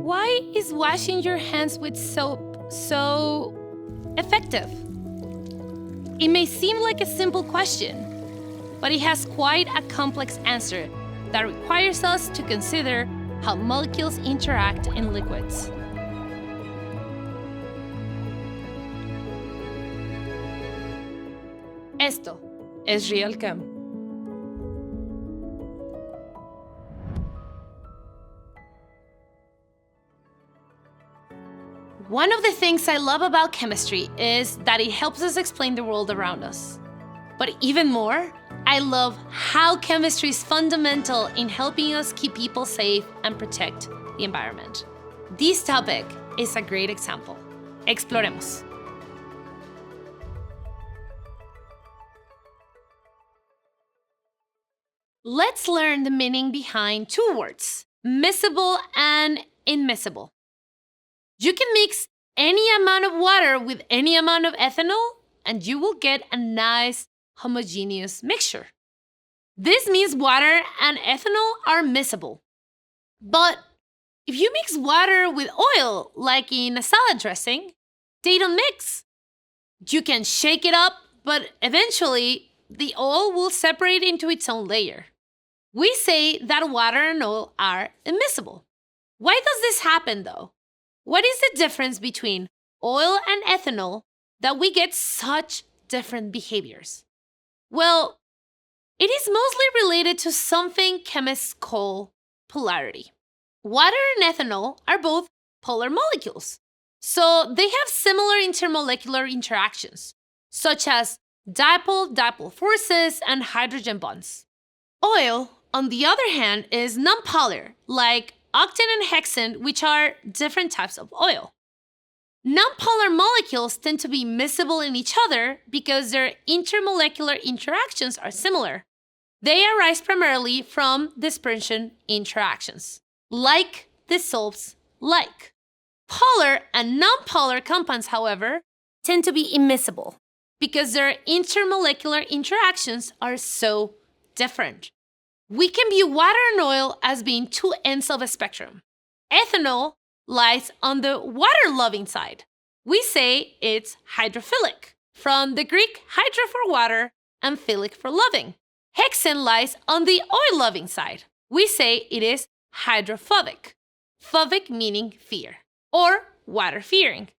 Why is washing your hands with soap so effective? It may seem like a simple question, but it has quite a complex answer that requires us to consider how molecules interact in liquids. Esto es Real Chem. One of the things I love about chemistry is that it helps us explain the world around us. But even more, I love how chemistry is fundamental in helping us keep people safe and protect the environment. This topic is a great example. Exploremos. Let's learn the meaning behind two words, miscible and immiscible. You can mix any amount of water with any amount of ethanol, and you will get a nice homogeneous mixture. This means water and ethanol are miscible. But if you mix water with oil, like in a salad dressing, they don't mix. You can shake it up, but eventually the oil will separate into its own layer. We say that water and oil are immiscible. Why does this happen though? What is the difference between oil and ethanol that we get such different behaviors? Well, it is mostly related to something chemists call polarity. Water and ethanol are both polar molecules, so they have similar intermolecular interactions, such as dipole-dipole forces and hydrogen bonds. Oil, on the other hand, is nonpolar, like octane and hexane, which are different types of oil. Nonpolar molecules tend to be miscible in each other because their intermolecular interactions are similar. They arise primarily from dispersion interactions, like dissolves like. Polar and nonpolar compounds, however, tend to be immiscible because their intermolecular interactions are so different. We can view water and oil as being two ends of a spectrum. Ethanol lies on the water-loving side. We say it's hydrophilic, from the Greek hydro for water and philic for loving. Hexane lies on the oil-loving side. We say it is hydrophobic, phobic meaning fear, or water-fearing.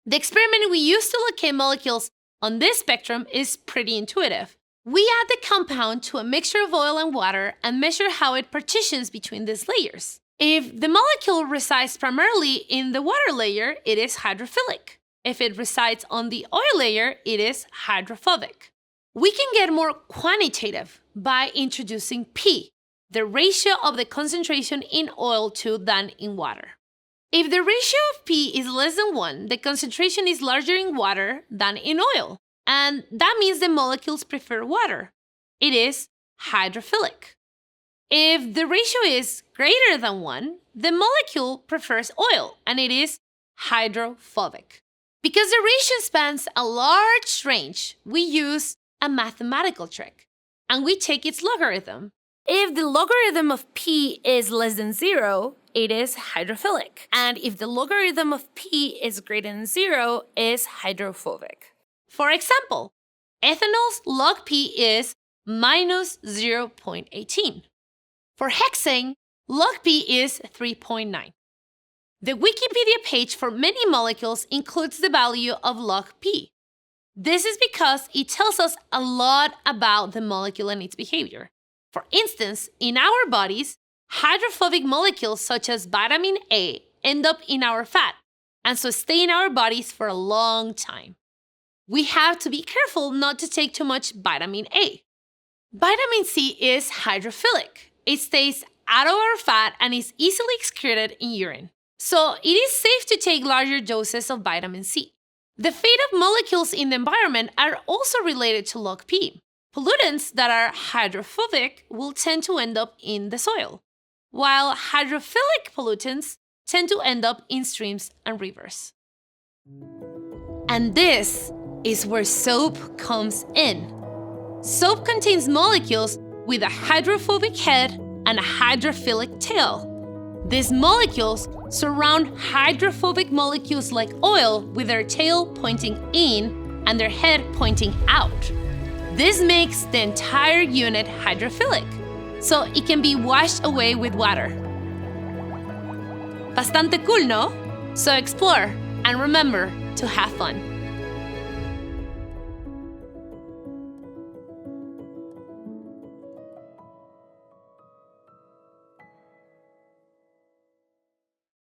The experiment we use to locate molecules on this spectrum is pretty intuitive. We add the compound to a mixture of oil and water and measure how it partitions between these layers. If the molecule resides primarily in the water layer, it is hydrophilic. If it resides on the oil layer, it is hydrophobic. We can get more quantitative by introducing P, the ratio of the concentration in oil to than in water. If the ratio of P is less than 1, the concentration is larger in water than in oil. And that means the molecules prefer water. It is hydrophilic. If the ratio is greater than 1, the molecule prefers oil, and it is hydrophobic. Because the ratio spans a large range, we use a mathematical trick, and we take its logarithm. If the logarithm of P is less than 0, it is hydrophilic. And if the logarithm of P is greater than 0, it is hydrophobic. For example, ethanol's log P is minus 0.18. For hexane, log P is 3.9. The Wikipedia page for many molecules includes the value of log P. This is because it tells us a lot about the molecule and its behavior. For instance, in our bodies, hydrophobic molecules such as vitamin A end up in our fat, and so stay in our bodies for a long time. We have to be careful not to take too much vitamin A. Vitamin C is hydrophilic. It stays out of our fat and is easily excreted in urine. So it is safe to take larger doses of vitamin C. The fate of molecules in the environment are also related to log P. Pollutants that are hydrophobic will tend to end up in the soil, while hydrophilic pollutants tend to end up in streams and rivers. And this is where soap comes in. Soap contains molecules with a hydrophobic head and a hydrophilic tail. These molecules surround hydrophobic molecules like oil with their tail pointing in and their head pointing out. This makes the entire unit hydrophilic, so it can be washed away with water. Bastante cool, no? So explore and remember to have fun.